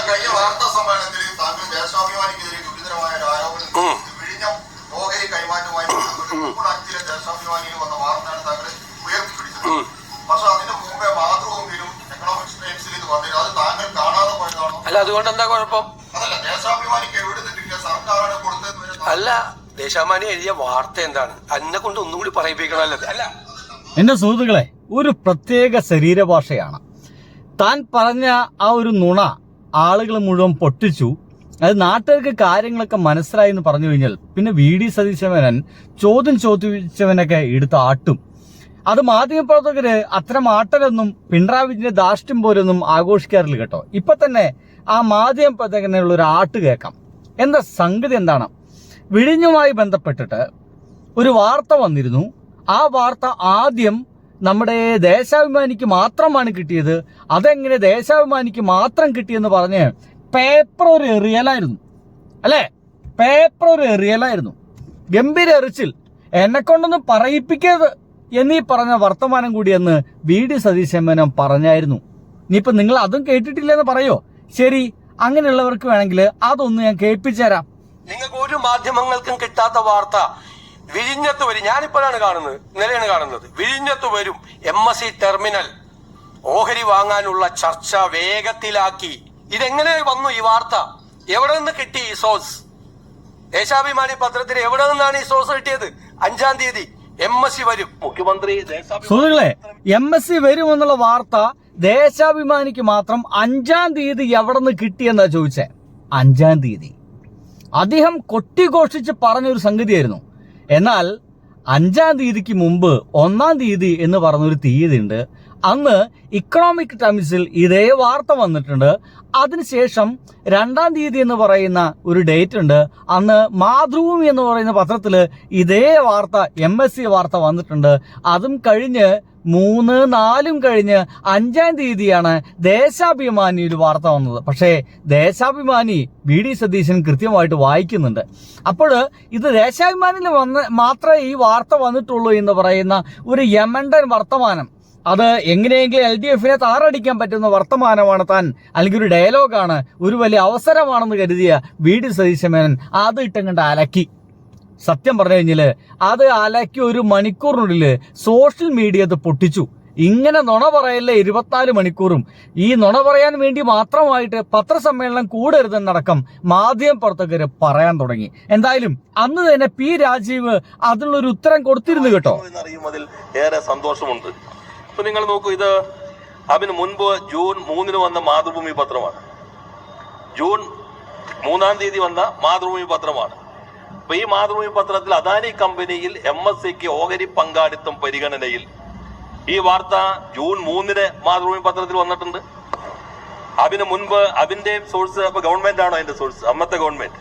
കഴിഞ്ഞ വാർത്താ സമ്മേളനത്തിൽ താങ്കൾ ദേശാഭിമാനിക്കെതിരെ ഗുരുതരമായ ഒരു ആരോപണം വിഴിഞ്ഞം ഓഹരി കൈമാറ്റവുമായി ബന്ധപ്പെട്ട് ദേശാഭിമാനിയിൽ വന്ന വാർത്തയാണ് താങ്കൾ ഉയർത്തിപ്പിടിച്ചത്. പക്ഷെ അതിന് മുമ്പേ മാതൃഭൂമിയിലും എക്കണോമിക്സ് ടൈംസിൽ ഇത് വന്നിരുന്നു. അത് താങ്കൾ കാണാതെ പോയതാണോ? അല്ല, അതുകൊണ്ട് എന്താ കുഴപ്പം? അതല്ല, ദേശാഭിമാനിക്ക് എവിടുന്നിട്ടില്ല, സർക്കാരാണ് കൊടുത്തത്. അല്ല, ദേശാഭിമാനി എഴുതിയ വാർത്ത എന്താണ്? എന്നെ കൊണ്ട് ഒന്നും കൂടി പറയിപ്പിക്കണമല്ലോ. അല്ല, എന്റെ സുഹൃത്തുക്കളെ, ഒരു പ്രത്യേക ശരീരഭാഷയാണ്. താൻ പറഞ്ഞ ആ ഒരു നുണ ആളുകൾ മുഴുവൻ പൊട്ടിച്ചു. അത് നാട്ടുകാർക്ക് കാര്യങ്ങളൊക്കെ മനസ്സിലായി എന്ന് പറഞ്ഞു കഴിഞ്ഞാൽ പിന്നെ വി.ഡി. സതീശൻ ചോദ്യം ചോദിച്ചവനൊക്കെ എടുത്ത് ആട്ടും. അത് മാധ്യമപ്രവർത്തകര് അത്തരം ആട്ടലൊന്നും പിണറായി വിജയന്റെ ധാർഷ്ട്യം പോലൊന്നും ആഘോഷിക്കാറില്ല കേട്ടോ. ഇപ്പൊ തന്നെ ആ മാധ്യമപ്രവർത്തകനുള്ള ഒരു ആട്ട് കേൾക്കാം. എന്താ സംഗതി എന്താണ്? വിഴിഞ്ഞുമായി ബന്ധപ്പെട്ടിട്ട് ഒരു വാർത്ത വന്നിരുന്നു. ആ വാർത്ത ആദ്യം നമ്മുടെ ദേശാഭിമാനിക്ക് മാത്രമാണ് കിട്ടിയത്. അതെങ്ങനെ ദേശാഭിമാനിക്ക് മാത്രം കിട്ടിയെന്ന് പറഞ്ഞ് പേപ്പർ ഒരു എറിയലായിരുന്നു, അല്ലേ? പേപ്പർ ഒരു എറിയലായിരുന്നു. ഗംഭീര എറിച്ചിൽ. എന്നെ കൊണ്ടൊന്നും പറയിപ്പിക്കരുത് എന്നീ പറഞ്ഞ വർത്തമാനം കൂടിയെന്ന് വി.ഡി. സതീശൻ മേനോൻ പറഞ്ഞായിരുന്നു. ഇനിയിപ്പോൾ നിങ്ങൾ അതും കേട്ടിട്ടില്ലെന്ന് പറയോ? ശരി, അങ്ങനെയുള്ളവർക്ക് വേണമെങ്കിൽ അതൊന്ന് ഞാൻ കേൾപ്പിച്ചു തരാം. നിങ്ങൾക്ക് ഒരു മാധ്യമങ്ങൾക്കും കിട്ടാത്ത വാർത്ത വിഴിഞ്ഞത്ത് വരും. ഞാനിപ്പോഴാണ് കാണുന്നത്, ഇന്നലെയാണ് കാണുന്നത്. വിഴിഞ്ഞത്ത് വരും MSC ടെർമിനൽ ഓഹരി വാങ്ങാനുള്ള ചർച്ച വേഗത്തിലാക്കി. ഇതെങ്ങനെ വന്നു ഈ വാർത്ത? എവിടെ നിന്ന് കിട്ടി ഈ സോഴ്സ്? ദേശാഭിമാനി പത്രത്തിൽ എവിടെ നിന്നാണ് ഈ സോഴ്സ് കിട്ടിയത്? 5-ാം തീയതി MSC വരും. മുഖ്യമന്ത്രി സുഹൃത്തുക്കളെ, MSC വരും എന്നുള്ള വാർത്ത ദേശാഭിമാനിക്ക് മാത്രം 5-ാം തീയതി എവിടെ നിന്ന് കിട്ടിയെന്നാ ചോദിച്ചേ. 5-ാം തീയതി അദ്ദേഹം കൊട്ടിഘോഷിച്ച് പറഞ്ഞൊരു സംഗതിയായിരുന്നു. എന്നാൽ 5-ാം തീയതിക്ക് മുമ്പ് 1-ാം തീയതി എന്ന് പറഞ്ഞൊരു തീയതി ഉണ്ട്. അന്ന് ഇക്കണോമിക് ടൈംസിൽ ഇതേ വാർത്ത വന്നിട്ടുണ്ട്. അതിനുശേഷം 2-ാം തീയതി എന്ന് പറയുന്ന ഒരു ഡേറ്റ് ഉണ്ട്. അന്ന് മാതൃഭൂമി എന്ന് പറയുന്ന പത്രത്തിൽ ഇതേ വാർത്ത MSC വാർത്ത വന്നിട്ടുണ്ട്. അതും കഴിഞ്ഞ് 3-4 കഴിഞ്ഞ് 5-ാം തീയതിയാണ് ദേശാഭിമാനി ഒരു വാർത്ത വന്നത്. പക്ഷേ ദേശാഭിമാനി വി.ഡി. സതീശൻ കൃത്യമായിട്ട് വായിക്കുന്നുണ്ട്. അപ്പോൾ ഇത് ദേശാഭിമാനിയിൽ മാത്രമേ ഈ വാർത്ത വന്നിട്ടുള്ളൂ എന്ന് പറയുന്ന ഒരു യമണ്ടൻ വർത്തമാനം, അത് എങ്ങനെയെങ്കിലും LDF-നെ താറടിക്കാൻ പറ്റുന്ന വർത്തമാനമാണ് താൻ, അല്ലെങ്കിൽ ഒരു ഡയലോഗാണ്, ഒരു വലിയ അവസരമാണെന്ന് കരുതിയ വി.ഡി. സതീശൻ മേനോൻ അത് ഇട്ടങ്ങണ്ട് അലക്കി. സത്യം പറഞ്ഞു കഴിഞ്ഞാൽ അത് അലക്കി ഒരു മണിക്കൂറിനുള്ളിൽ സോഷ്യൽ മീഡിയ അത് പൊട്ടിച്ചു. ഇങ്ങനെ നുണ പറയല്ലേ 24 മണിക്കൂറും. ഈ നുണ പറയാൻ വേണ്ടി മാത്രമായിട്ട് പത്രസമ്മേളനം കൂടരുതെന്നടക്കം മാധ്യമപ്രവർത്തകർ പറയാൻ തുടങ്ങി. എന്തായാലും അന്ന് തന്നെ P. രാജീവ് അതിനുള്ളൊരു ഉത്തരം കൊടുത്തിരുന്നു കേട്ടോ. എന്നറിയുന്നതിൽ ഏറെ സന്തോഷമുണ്ട്. ഇപ്പൊ നിങ്ങൾ നോക്കൂ, ഇത് അതിന് മുൻപ് ജൂൺ 3-ന് വന്ന മാതൃഭൂമി പത്രമാണ്. ജൂൺ 3-ാം തീയതി വന്ന മാതൃഭൂമി പത്രമാണ്. അപ്പൊ ഈ മാതൃഭൂമി പത്രത്തിൽ അദാനി കമ്പനിയിൽ MSCക്ക് ഓഹരി പങ്കാളിത്തം പരിഗണനയിൽ ഈ വാർത്ത ജൂൺ 3-ന് മാതൃഭൂമി പത്രത്തിൽ വന്നിട്ടുണ്ട്. അതിന് മുൻപ് അതിന്റെ സോഴ്സ് അപ്പൊ ഗവൺമെന്റ് ആണോ അതിന്റെ സോഴ്സ്? അന്നത്തെ ഗവൺമെന്റ്.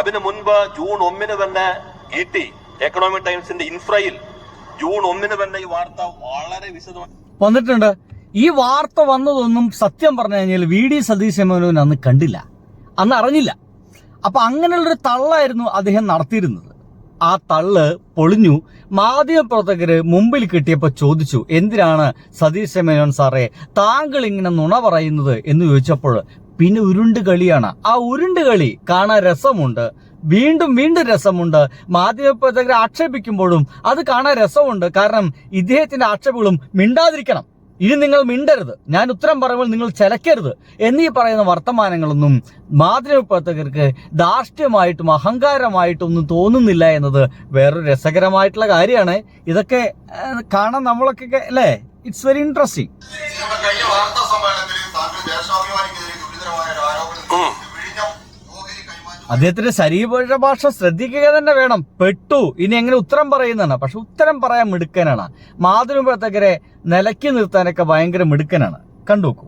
അതിന് മുൻപ് ജൂൺ 1-ന് തന്നെ ET എക്കണോമിക് ടൈംസിന്റെ ഇൻഫ്രയിൽ ജൂൺ 1-ന് തന്നെ ഈ വാർത്ത വളരെ വിശദമായി വന്നിട്ടുണ്ട്. ഈ വാർത്ത വന്നതൊന്നും സത്യം പറഞ്ഞു കഴിഞ്ഞാൽ വി.ഡി. സതീശൻ മേനോൻ അന്ന് കണ്ടില്ല, അന്ന് അറിഞ്ഞില്ല. അപ്പൊ അങ്ങനെയുള്ളൊരു തള്ളായിരുന്നു അദ്ദേഹം നടത്തിയിരുന്നത്. ആ തള്ള് പൊളിഞ്ഞു. മാധ്യമപ്രവർത്തകര് മുമ്പിൽ കിട്ടിയപ്പോൾ ചോദിച്ചു, എന്തിനാണ് സതീശൻ മേനോൻ സാറേ താങ്കൾ ഇങ്ങനെ നുണ പറയുന്നത് എന്ന് ചോദിച്ചപ്പോൾ പിന്നെ ഉരുണ്ട് കളിയാണ്. ആ ഉരുണ്ട് കളി കാണാൻ രസമുണ്ട്, വീണ്ടും വീണ്ടും രസമുണ്ട്. മാധ്യമപ്രവർത്തകരെ ആക്ഷേപിക്കുമ്പോഴും അത് കാണാൻ രസമുണ്ട്. കാരണം ഇദ്ദേഹത്തിന്റെ ആക്ഷേപങ്ങളും മിണ്ടാതിരിക്കണം, ഇനി നിങ്ങൾ മിണ്ടരുത്, ഞാൻ ഉത്തരം പറയുമ്പോൾ നിങ്ങൾ ചിലക്കരുത് എന്നീ പറയുന്ന വർത്തമാനങ്ങളൊന്നും മാധ്യമപ്രവർത്തകർക്ക് ധാർഷ്ട്യമായിട്ടും അഹങ്കാരമായിട്ടും ഒന്നും തോന്നുന്നില്ല എന്നത് വേറൊരു രസകരമായിട്ടുള്ള കാര്യമാണ്. ഇതൊക്കെ കാണാൻ നമ്മളൊക്കെ അല്ലേ, ഇറ്റ്സ് വെരി ഇൻട്രസ്റ്റിംഗ്. കഴിഞ്ഞ വാർത്താ സമ്മേളനത്തിൽ താങ്കൾ ദേശാഭിമാനിക്കെതിരെ ഗുരുതരമായ ഒരു ആരോപണം അദ്ദേഹത്തിന്റെ ശരീരഭാഷ ശ്രദ്ധിക്കുക തന്നെ വേണം. പെട്ടു, ഇനി എങ്ങനെ ഉത്തരം പറയുന്നതാണ്. പക്ഷെ ഉത്തരം പറയാൻ മിടുക്കനാണ്. മാധ്യമപ്രവർത്തകരെ നിലയ്ക്ക് നിർത്താനൊക്കെ ഭയങ്കര മിടുക്കനാണ്. കണ്ടുനോക്കൂ.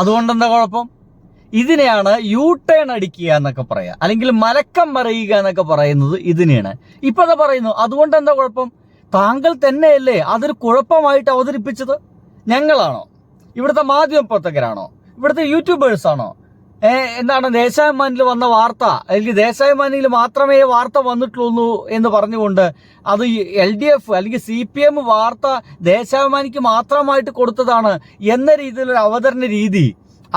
അതുകൊണ്ട് എന്താ കുഴപ്പം? ഇതിനെയാണ് U-ടേൺ അടിക്കുക എന്നൊക്കെ പറയാ, അല്ലെങ്കിൽ മലക്കം പറയുക എന്നൊക്കെ പറയുന്നത് ഇതിനെയാണ്. ഇപ്പൊ അത് പറയുന്നു, അതുകൊണ്ട് എന്താ കുഴപ്പം? താങ്കൾ തന്നെയല്ലേ അതൊരു കുഴപ്പമായിട്ട് അവതരിപ്പിച്ചത്? ഞങ്ങളാണോ? ഇവിടുത്തെ മാധ്യമപ്രവർത്തകരാണോ? ഇവിടുത്തെ യൂട്യൂബേഴ്സ് ആണോ? എന്താണ് ദേശാഭിമാനിയിൽ വന്ന വാർത്ത, അല്ലെങ്കിൽ ദേശാഭിമാനിയിൽ മാത്രമേ വാർത്ത വന്നിട്ടുള്ളൂ എന്ന് പറഞ്ഞുകൊണ്ട് അത് LDF അല്ലെങ്കിൽ CPM വാർത്ത ദേശാഭിമാനിക്ക് മാത്രമായിട്ട് കൊടുത്തതാണ് എന്ന രീതിയിലൊരു അവതരണ രീതി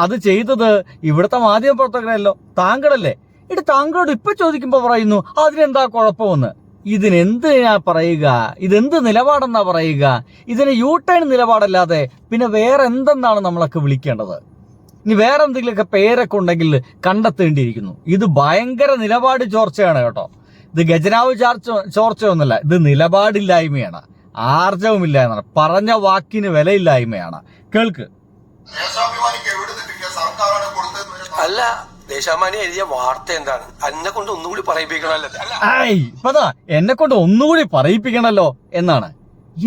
അത് ചെയ്തത് ഇവിടുത്തെ മാധ്യമപ്രവർത്തകരല്ലോ, താങ്കളല്ലേ. ഇത് താങ്കളോട് ഇപ്പൊ ചോദിക്കുമ്പോൾ പറയുന്നു അതിനെന്താ കുഴപ്പമെന്ന്. ഇതിനെന്തിനാ പറയുക? ഇതെന്ത് നിലപാടെന്നാ പറയുക? ഇതിന് U-ടേൺ നിലപാടല്ലാതെ പിന്നെ വേറെ എന്തെന്നാണ് നമ്മളൊക്കെ വിളിക്കേണ്ടത്? ഇനി വേറെ എന്തെങ്കിലുമൊക്കെ പേരൊക്കെ ഉണ്ടെങ്കിൽ കണ്ടെത്തേണ്ടിയിരിക്കുന്നു. ഇത് ഭയങ്കര നിലപാട് ചോർച്ചയാണ് കേട്ടോ. ഇത് ഖജനാവ് ചോർച്ചയൊന്നുമല്ല, ഇത് നിലപാടില്ലായ്മയാണ്, ആർജവുമില്ല എന്നാണ്, പറഞ്ഞ വാക്കിന് വിലയില്ലായ്മയാണ്. കേൾക്ക്. ദേശാഭിമാനിക്ക് എവിടെ നിന്ന് കിട്ടിയ സർക്കാരാണ് കൊടുത്തത്? അല്ല, ദേശാഭിമാനി എഴുതിയ വാർത്ത എന്താണ്? എന്നെ കൊണ്ട് ഒന്നുകൂടി പറയിപ്പിക്കണല്ലോ. ഇപ്പതാ എന്നെ കൊണ്ട് ഒന്നുകൂടി പറയിപ്പിക്കണല്ലോ എന്നാണ്.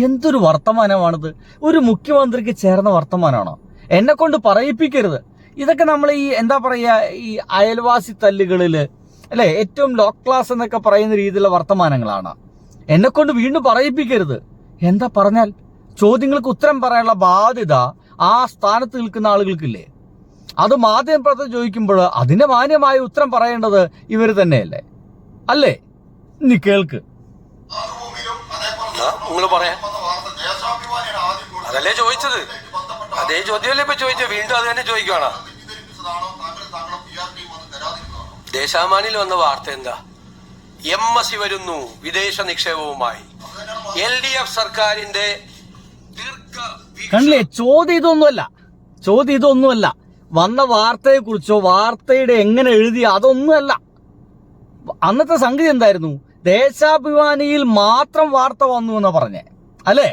എന്തൊരു വർത്തമാനമാണിത്? ഒരു മുഖ്യമന്ത്രിക്ക് ചേർന്ന വർത്തമാനമാണോ? എന്നെ കൊണ്ട് പറയിപ്പിക്കരുത്. ഇതൊക്കെ നമ്മൾ ഈ എന്താ പറയുക, ഈ അയൽവാസി തല്ലുകളില് അല്ലെ ഏറ്റവും ലോ ക്ലാസ് എന്നൊക്കെ പറയുന്ന രീതിയിലുള്ള വർത്തമാനങ്ങളാണ്. എന്നെ കൊണ്ട് വീണ്ടും പറയിപ്പിക്കരുത്. എന്താ പറഞ്ഞാൽ ചോദ്യങ്ങൾക്ക് ഉത്തരം പറയാനുള്ള ബാധ്യത ആ സ്ഥാനത്ത് നിൽക്കുന്ന ആളുകൾക്കില്ലേ? അത് മാധ്യമപ്രവർത്തകർ ചോദിക്കുമ്പോൾ അതിന്റെ മാന്യമായ ഉത്തരം പറയേണ്ടത് ഇവർ തന്നെയല്ലേ? അല്ലേ? നീ കേൾക്ക്. നിങ്ങൾ പറയാ, അതല്ലേ ചോദിച്ചത്? അതേ ചോദ്യമല്ലേ ഇപ്പൊ ചോദിച്ചത്? വീണ്ടും അത് തന്നെ ചോദിക്കുവാണ്. ദേശാഭിമാനിയിൽ വന്ന വാർത്ത എന്താ? MSc വരുന്നു വിദേശ നിക്ഷേപവുമായി. LDF സർക്കാരിന്റെ കണ്ടില്ലേ? ചോദ്യം ഇതൊന്നുമല്ല. വന്ന വാർത്തയെ കുറിച്ചോ വാർത്തയുടെ എങ്ങനെ എഴുതി അതൊന്നുമല്ല. അന്നത്തെ സംഗതി എന്തായിരുന്നു? ദേശാഭിമാനിയിൽ മാത്രം വാർത്ത വന്നു എന്ന് പറഞ്ഞേ അല്ലേ?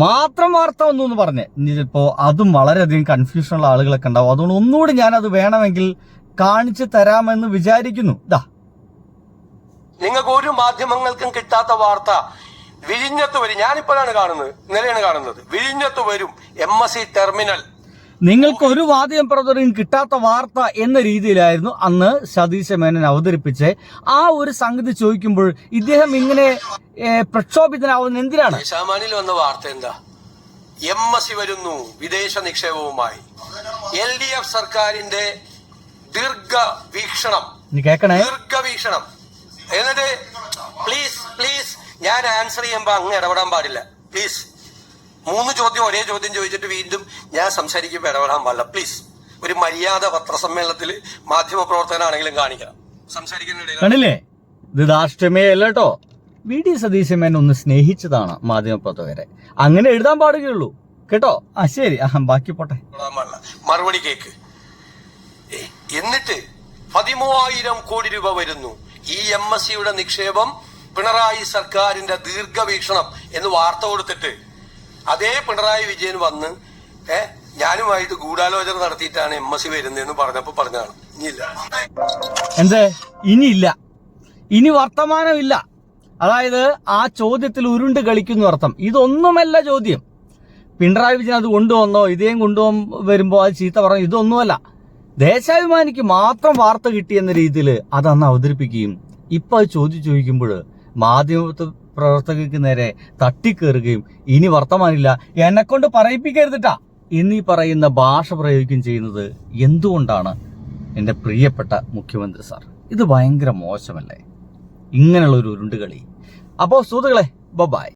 മാത്രം വാർത്ത വന്നു എന്ന് പറഞ്ഞേ. ഇനിയിപ്പോ അതും വളരെയധികം കൺഫ്യൂഷനുള്ള ആളുകളൊക്കെ ഉണ്ടാവും. അതുകൊണ്ട് ഒന്നുകൂടി ഞാനത് വേണമെങ്കിൽ കാണിച്ചു തരാമെന്ന് വിചാരിക്കുന്നു. നിങ്ങൾക്ക് ഒരു മാധ്യമങ്ങൾക്കും കിട്ടാത്ത വാർത്ത വിഴിഞ്ഞത്ത് വരും. ഞാനിപ്പോഴാണ് കാണുന്നത്, ഇന്നലെയാണ് കാണുന്നത്. വിഴിഞ്ഞത്ത് വരും MSc ടെർമിനൽ. നിങ്ങൾക്ക് ഒരു മാധ്യമപ്രവർത്തകരും കിട്ടാത്ത വാർത്ത എന്ന രീതിയിലായിരുന്നു അന്ന് സതീശ മേനോൻ അവതരിപ്പിച്ച് ആ ഒരു സംഗതി ചോദിക്കുമ്പോൾ ഇദ്ദേഹം ഇങ്ങനെ പ്രക്ഷോഭിതനാവുന്ന എന്തിനാണ്? ദേശാഭിമാനിയിൽ വന്ന വാർത്ത എന്താ? MSc വരുന്നു വിദേശ നിക്ഷേപവുമായി. LDF സർക്കാരിന്റെ ദീർഘവീക്ഷണം. ദീർഘവീക്ഷണം. എന്നിട്ട് പ്ലീസ് ഞാൻ ആൻസർ ചെയ്യുമ്പോ അങ്ങ് ഇടപെടാൻ പാടില്ല. പ്ലീസ് 3 ചോദ്യം ഒരേ ചോദ്യം ചോദിച്ചിട്ട് വീണ്ടും ഞാൻ സംസാരിക്കുമ്പോൾ ഇടപെടാൻ പാടില്ല. പ്ലീസ് ഒരു മര്യാദ പത്രസമ്മേളനത്തിൽ മാധ്യമ പ്രവർത്തകനാണെങ്കിലും കാണിക്കണം. കണ്ടില്ലേ? ഇത് ധാർഷ്ട്യമേ അല്ല കേട്ടോ. VD സതീശൻ മേനോൻ ഒന്ന് സ്നേഹിച്ചതാണ് മാധ്യമപ്രവർത്തകരെ. അങ്ങനെ എഴുതാൻ പാടുകയുള്ളൂ കേട്ടോ. ശരി, ബാക്കി പോട്ടെ. മറുപടി കേക്ക്. എന്നിട്ട് 13,000 കോടി രൂപ വരുന്നു. ഈ MScയുടെ നിക്ഷേപം പിണറായി സർക്കാരിന്റെ ദീർഘവീക്ഷണം എന്ന് വാർത്ത കൊടുത്തിട്ട് അതേ പിണറായി വിജയൻ വന്ന് ഞാനുമായിട്ട് ഗൂഢാലോചന നടത്തിയിട്ടാണ് MSc വരുന്നതെന്ന് പറഞ്ഞപ്പോ പറഞ്ഞാണ്. ഇനിയില്ല, ഇനി വർത്തമാനമില്ല. അതായത് ആ ചോദ്യത്തിൽ ഉരുണ്ട് കളിക്കുന്നു അർത്ഥം. ഇതൊന്നുമല്ല ചോദ്യം. പിണറായി വിജയൻ അത് കൊണ്ടുവന്നോ ഇതേം വരുമ്പോ അത് ചീത്ത പറഞ്ഞു, ഇതൊന്നുമല്ല. ദേശാഭിമാനിക്ക് മാത്രം വാർത്ത കിട്ടിയെന്ന രീതിയിൽ അതന്ന് അവതരിപ്പിക്കുകയും ഇപ്പൊ അത് ചോദിക്കുമ്പോൾ മാധ്യമ പ്രവർത്തകർക്ക് നേരെ തട്ടിക്കേറുകയും ഇനി വർത്തമാനില്ല, എന്നെക്കൊണ്ട് പറയിപ്പിക്കരുതിട്ടാ എന്നീ പറയുന്ന ഭാഷ പ്രയോഗിക്കുകയും ചെയ്യുന്നത് എന്തുകൊണ്ടാണ് എൻ്റെ പ്രിയപ്പെട്ട മുഖ്യമന്ത്രി സാർ? ഇത് ഭയങ്കര മോശമല്ലേ ഇങ്ങനെയുള്ള ഒരു ഉരുണ്ടുകളി? അപ്പോൾ സുഹൃത്തുക്കളെ, ബൈ.